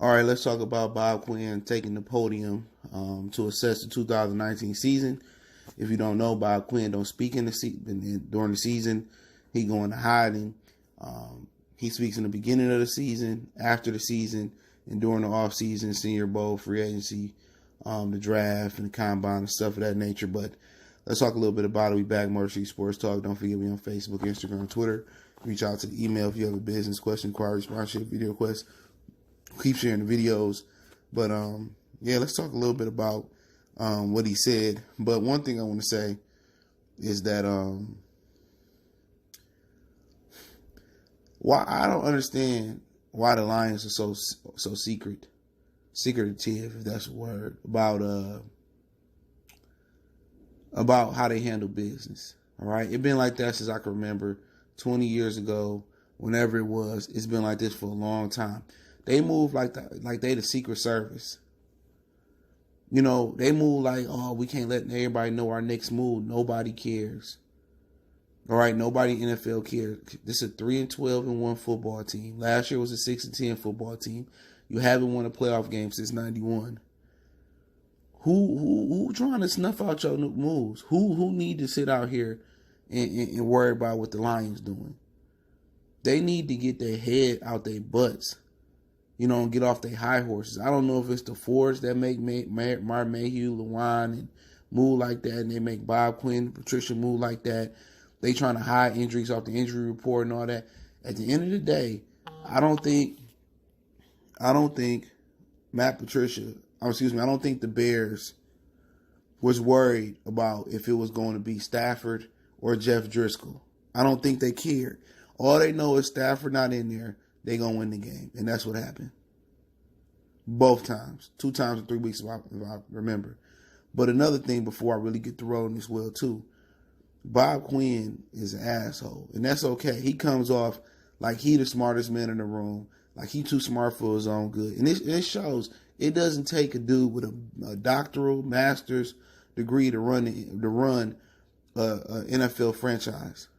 All right, let's talk about Bob Quinn taking the podium to assess the 2019 season. If you don't know, Bob Quinn don't speak in the during the season. He going to hiding. He speaks in the beginning of the season, after the season, and during the off season, Senior Bowl, free agency, the draft, and the combine and stuff of that nature. But let's talk a little bit about it. We back, Motor City Sports Talk. Don't forget me on Facebook, Instagram, Twitter. Reach out to the email if you have a business question, inquiry, sponsorship, video request. Keep sharing the videos. But, yeah, let's talk a little bit about what he said. But one thing I want to say is that why I don't understand why the Lions are so secretive, if that's a word, about how they handle business. All right, it's been like that since I can remember, 20 years ago, whenever it was. It's been like this for a long time. They move like they the Secret Service. You know, they move like, oh, we can't let everybody know our next move. Nobody cares. All right, nobody in NFL cares. This is a 3-12-1 football team. Last year was a 6-10 football team. You haven't won a playoff game since '91. Who trying to snuff out your moves? Who need to sit out here and worry about what the Lions doing? They need to get their head out their butts. You know, and get off their high horses. I don't know if it's the Fords that make Martin Mayhew, LeWine, and move like that, and they make Bob Quinn, Patricia move like that. They trying to hide injuries off the injury report and all that. At the end of the day, I don't think Matt Patricia, I don't think the Bears was worried about if it was going to be Stafford or Jeff Driscoll. I don't think they cared. All they know is Stafford not in there. They going to win the game. And that's what happened. Both times. 2 times in 3 weeks, if I remember. But another thing before I really get to rolling this well, too. Bob Quinn is an asshole. And that's okay. He comes off like he the smartest man in the room. Like he too smart for his own good. And it shows. It doesn't take a dude with a doctoral, master's degree to run a NFL franchise.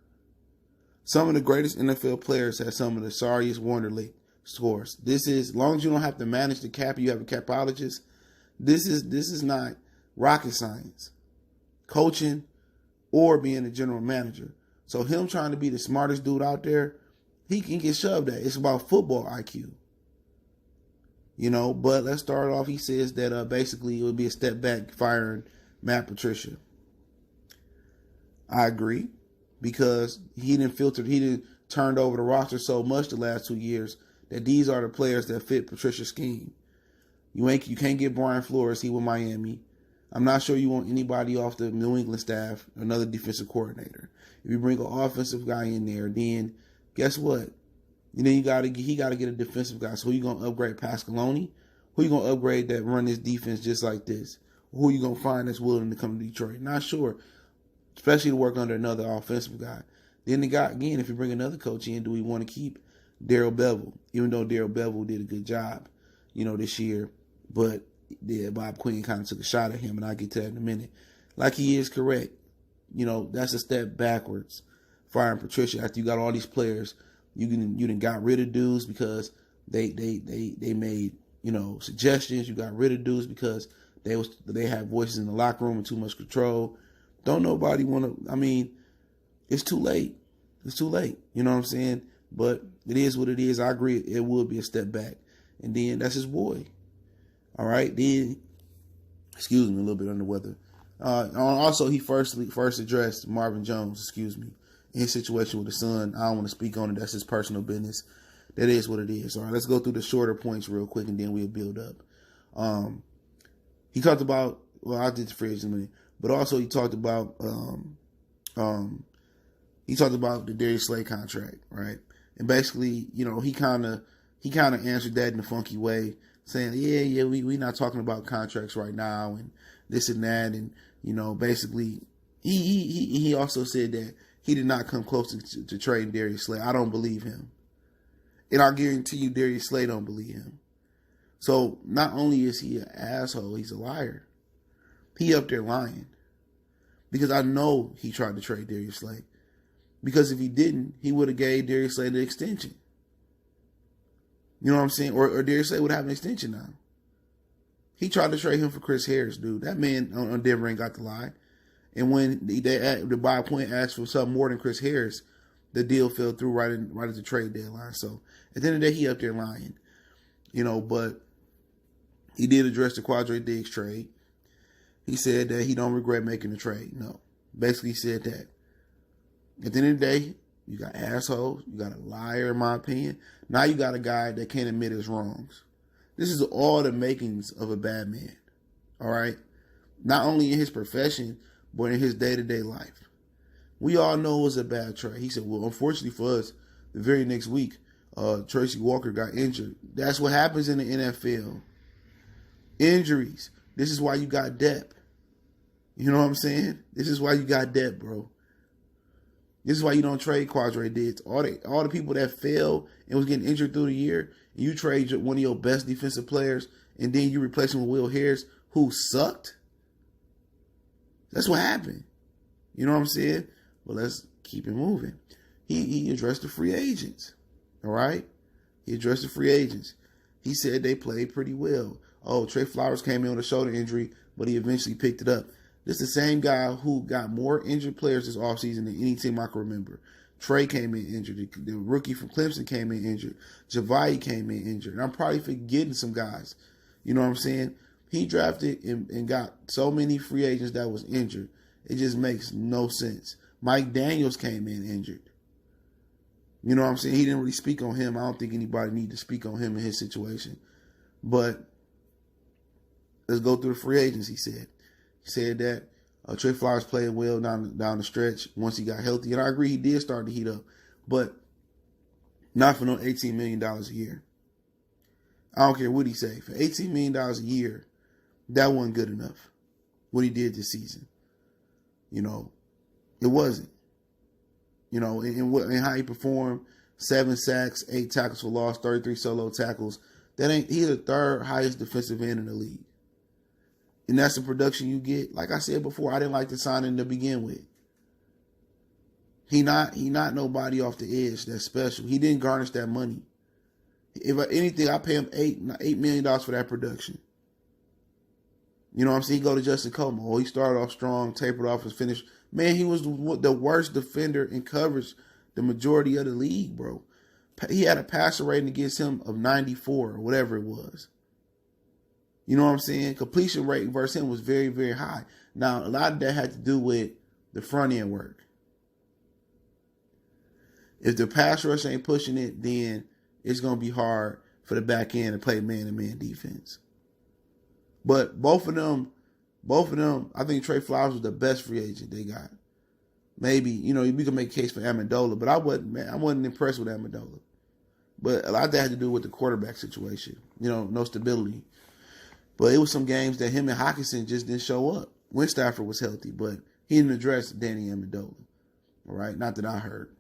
Some of the greatest NFL players have some of the sorriest Wonderlic scores. This is, as long as you don't have to manage the cap, you have a capologist. This is not rocket science, coaching, or being a general manager. So him trying to be the smartest dude out there, he can get shoved at. It's about football IQ. You know, but let's start off. He says that basically it would be a step back firing Matt Patricia. I agree. Because he didn't turned over the roster so much the last 2 years that these are the players that fit Patricia's scheme. You can't get Brian Flores. He with Miami. I'm not sure you want anybody off the New England staff, another defensive coordinator. If you bring an offensive guy in there, then guess what? And then he got to get a defensive guy. So who you gonna upgrade? Pascaloni? Who you gonna upgrade that run this defense just like this? Who you gonna find that's willing to come to Detroit? Not sure. Especially to work under another offensive guy. Then the guy, again, if you bring another coach in, do we want to keep Darrell Bevell? Even though Darrell Bevell did a good job, this year. But yeah, Bob Quinn kind of took a shot at him, and I'll get to that in a minute. Like he is correct. That's a step backwards. Firing Patricia after you got all these players, you done got rid of dudes because they made, suggestions. You got rid of dudes because they have voices in the locker room and too much control. Don't nobody want to, it's too late. It's too late. You know what I'm saying? But it is what it is. I agree. It would be a step back. And then that's his boy. All right. Then, excuse me, a little bit under the weather. Also, he first addressed Marvin Jones, in his situation with his son. I don't want to speak on it. That's his personal business. That is what it is. All right. Let's go through the shorter points real quick, and then we'll build up. He talked about, I did the free agent. But also he talked about the Darius Slay contract, right? And basically, he kind of answered that in a funky way, saying, yeah, we not talking about contracts right now and this and that, and basically he also said that he did not come close to trading Darius Slay. I don't believe him, and I guarantee you, Darius Slay don't believe him. So not only is he an asshole, he's a liar. He up there lying. Because I know he tried to trade Darius Slay. Because if he didn't, he would have gave Darius Slay the extension. You know what I'm saying? Or Darius Slay would have an extension now. He tried to trade him for Chris Harris, dude. That man on Denver ain't got the lie. And when the buy point asked for something more than Chris Harris, the deal fell through right at the trade deadline. So at the end of the day, he up there lying. But he did address the Quadre Diggs trade. He said that he don't regret making the trade. No. Basically he said that. At the end of the day, you got assholes. You got a liar, in my opinion. Now you got a guy that can't admit his wrongs. This is all the makings of a bad man. All right? Not only in his profession, but in his day-to-day life. We all know it was a bad trade. He said, well, unfortunately for us, the very next week, Tracy Walker got injured. That's what happens in the NFL. Injuries. This is why you got depth. You know what I'm saying? This is why you got depth, bro. This is why you don't trade Quadre Diggs. All the people that failed and was getting injured through the year, and you trade one of your best defensive players, and then you replace him with Will Harris, who sucked. That's what happened. You know what I'm saying? But let's keep it moving. He addressed the free agents. All right? He addressed the free agents. He said they played pretty well. Oh, Trey Flowers came in with a shoulder injury, but he eventually picked it up. This is the same guy who got more injured players this offseason than any team I can remember. Trey came in injured. The rookie from Clemson came in injured. Javai came in injured. And I'm probably forgetting some guys. You know what I'm saying? He drafted and got so many free agents that was injured. It just makes no sense. Mike Daniels came in injured. You know what I'm saying? He didn't really speak on him. I don't think anybody need to speak on him in his situation. But let's go through the free agents, he said. He said that Trey Flowers played well down the stretch once he got healthy. And I agree, he did start to heat up. But not for no $18 million a year. I don't care what he say. For $18 million a year, that wasn't good enough. What he did this season. It wasn't. And how he performed, 7 sacks, 8 tackles for loss, 33 solo tackles. He's the third highest defensive end in the league. And that's the production you get. Like I said before, I didn't like the signing to begin with. He not nobody off the edge that's special. He didn't garnish that money. If anything, I pay him $8 million for that production. You know what I'm saying? He go to Justin Coleman. Oh, he started off strong, tapered off, and finished. Man, he was the worst defender in coverage the majority of the league, bro. He had a passer rating against him of 94 or whatever it was. You know what I'm saying? Completion rate versus him was very, very high. Now, a lot of that had to do with the front end work. If the pass rush ain't pushing it, then it's going to be hard for the back end to play man-to-man defense. But both of them, I think Trey Flowers was the best free agent they got. Maybe, we can make a case for Amendola, but I wasn't impressed with Amendola. But a lot of that had to do with the quarterback situation. No stability. But it was some games that him and Hockenson just didn't show up when Stafford was healthy, but he didn't address Danny Amendola. All right, not that I heard.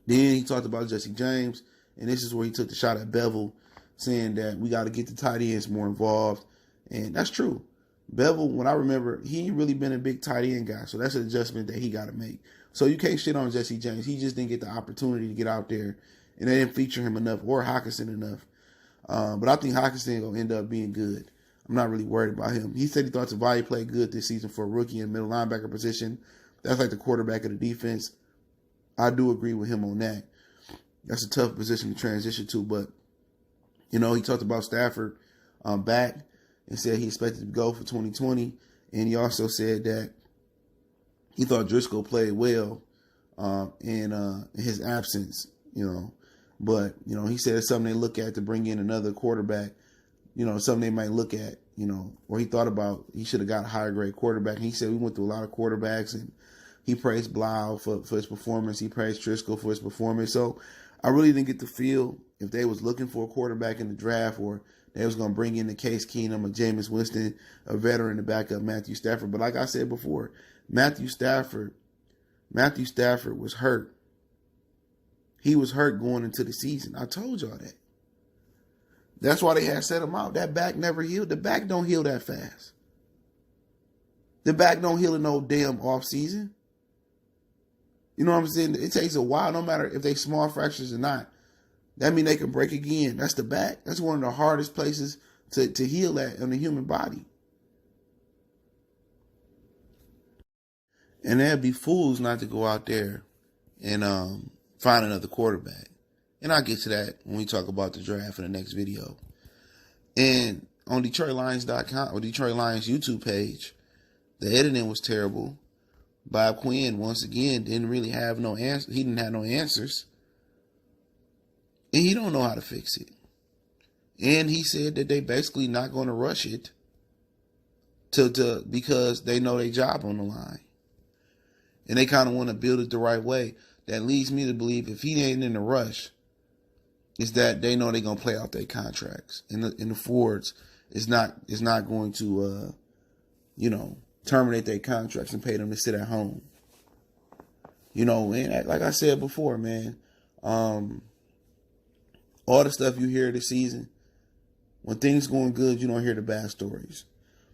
Then he talked about Jesse James, and this is where he took the shot at Bevel, saying that we got to get the tight ends more involved. And that's true. Bevel, when I remember, he ain't really been a big tight end guy, so that's an adjustment that he got to make. So you can't shit on Jesse James. He just didn't get the opportunity to get out there, and they didn't feature him enough or Hockenson enough. But I think Hockenson going to end up being good. I'm not really worried about him. He said he thought Tavai played good this season for a rookie in middle linebacker position. That's like the quarterback of the defense. I do agree with him on that. That's a tough position to transition to. But, he talked about Stafford back and said he expected to go for 2020. And he also said that he thought Driscoll played well in his absence, But, he said it's something they look at to bring in another quarterback, something they might look at, or he thought about he should have got a higher grade quarterback. And he said we went through a lot of quarterbacks, and he praised Blau for his performance. He praised Driscoll for his performance. So I really didn't get the feel if they was looking for a quarterback in the draft or they was going to bring in the Case Keenum or Jameis Winston, a veteran to back up Matthew Stafford. But like I said before, Matthew Stafford was hurt. He was hurt going into the season. I told y'all that. That's why they had set him out. That back never healed. The back don't heal that fast. The back don't heal in no damn off season. You know what I'm saying? It takes a while, no matter if they small fractures or not. That means they can break again. That's the back. That's one of the hardest places to heal at in the human body. And they'd be fools not to go out there and find another quarterback. And I'll get to that when we talk about the draft in the next video. And on DetroitLions.com or Detroit Lions YouTube page, the editing was terrible. Bob Quinn, once again, didn't really have no answer. He didn't have no answers. And he don't know how to fix it. And he said that they basically not going to rush it because they know their job on the line. And they kind of want to build it the right way. That leads me to believe if he ain't in a rush, is that they know they're going to play out their contracts. And the Fords is not going to, terminate their contracts and pay them to sit at home. And like I said before, man, all the stuff you hear this season, when things going good, you don't hear the bad stories.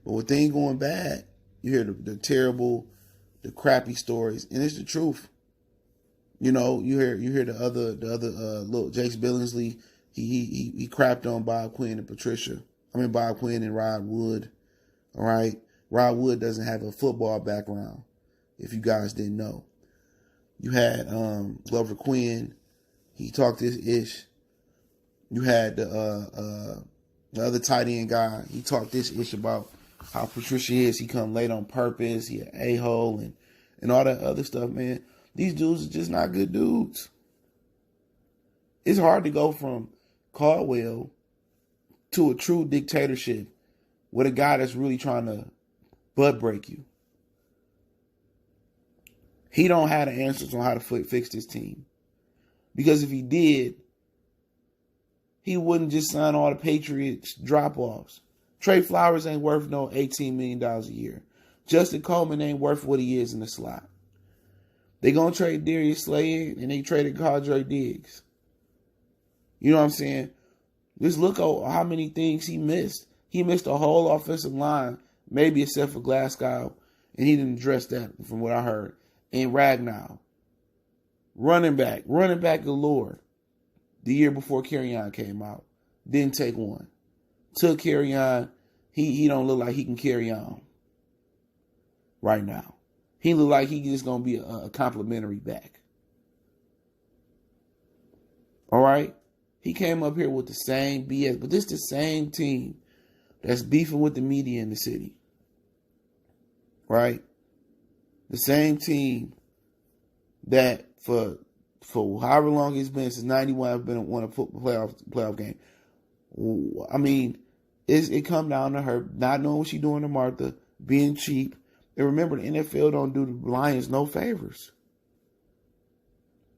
But when things going bad, you hear the terrible, the crappy stories, and it's the truth. You hear the other little Jace Billingsley. He crapped on Bob Quinn and Patricia. Bob Quinn and Rod Wood. All right, Rod Wood doesn't have a football background. If you guys didn't know, you had Glover Quinn. He talked this ish. You had the other tight end guy. He talked this ish about how Patricia is. He come late on purpose. He an a-hole and all that other stuff, man. These dudes are just not good dudes. It's hard to go from Caldwell to a true dictatorship with a guy that's really trying to butt break you. He don't have the answers on how to fix this team. Because if he did, he wouldn't just sign all the Patriots drop-offs. Trey Flowers ain't worth no $18 million a year. Justin Coleman ain't worth what he is in the slot. They going to trade Darius Slay and they traded Quandre Diggs. You know what I'm saying? Just look at how many things he missed. He missed a whole offensive line, maybe except for Glasgow, and he didn't address that from what I heard. And Ragnow. Running back galore. The year before Kerryon came out. Didn't take one. Took Kerryon. He don't look like he can carry on right now. He look like he just going to be a complimentary back. All right? He came up here with the same BS, but this is the same team that's beefing with the media in the city. Right? The same team that for however long it's been, since 91, I've been won a playoff game. It come down to her not knowing what she's doing to Martha, being cheap. And remember, the NFL don't do the Lions no favors.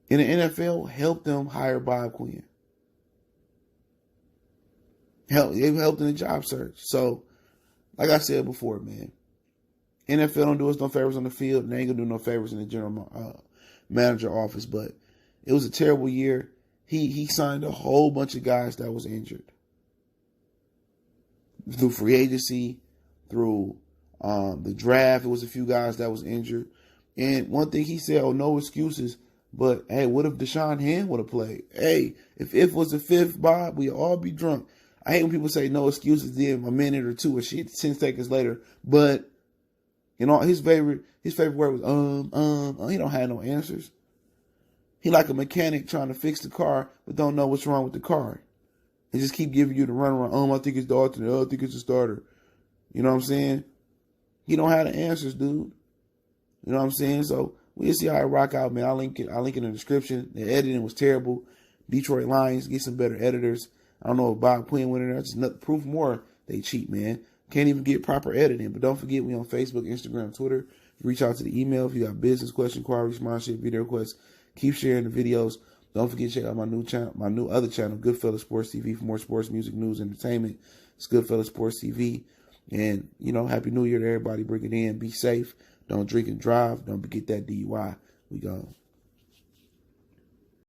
And the NFL helped them hire Bob Quinn. It helped in the job search. So, like I said before, man, NFL don't do us no favors on the field, and they ain't gonna do no favors in the general manager office. But it was a terrible year. He signed a whole bunch of guys that was injured through free agency, through the draft. It was a few guys that was injured. And one thing he said, no excuses. But, hey, what if Deshaun Hand would have played? Hey, if was the fifth, Bob, we'd all be drunk. I hate when people say no excuses, then a minute or two or shit 10 seconds later. But, his favorite word was, he don't have no answers. He like a mechanic trying to fix the car, but don't know what's wrong with the car. He just keep giving you the runaround. I think it's the alternate. I think it's the starter. You know what I'm saying? He don't have the answers, dude. You know what I'm saying? So we'll see how it rock out, man. I'll link it in the description. The editing was terrible. Detroit Lions, get some better editors. I don't know if Bob Quinn went in there. Just proof more they cheat, man. Can't even get proper editing. But don't forget, we on Facebook, Instagram, Twitter. Reach out to the email if you got business questions, inquiries, sponsorship, video requests. Keep sharing the videos. Don't forget to check out my new other channel, Goodfellas Sports TV, for more sports, music, news, entertainment. It's Goodfellas Sports TV. And, Happy New Year to everybody. Bring it in. Be safe. Don't drink and drive. Don't forget that DUI. We gone.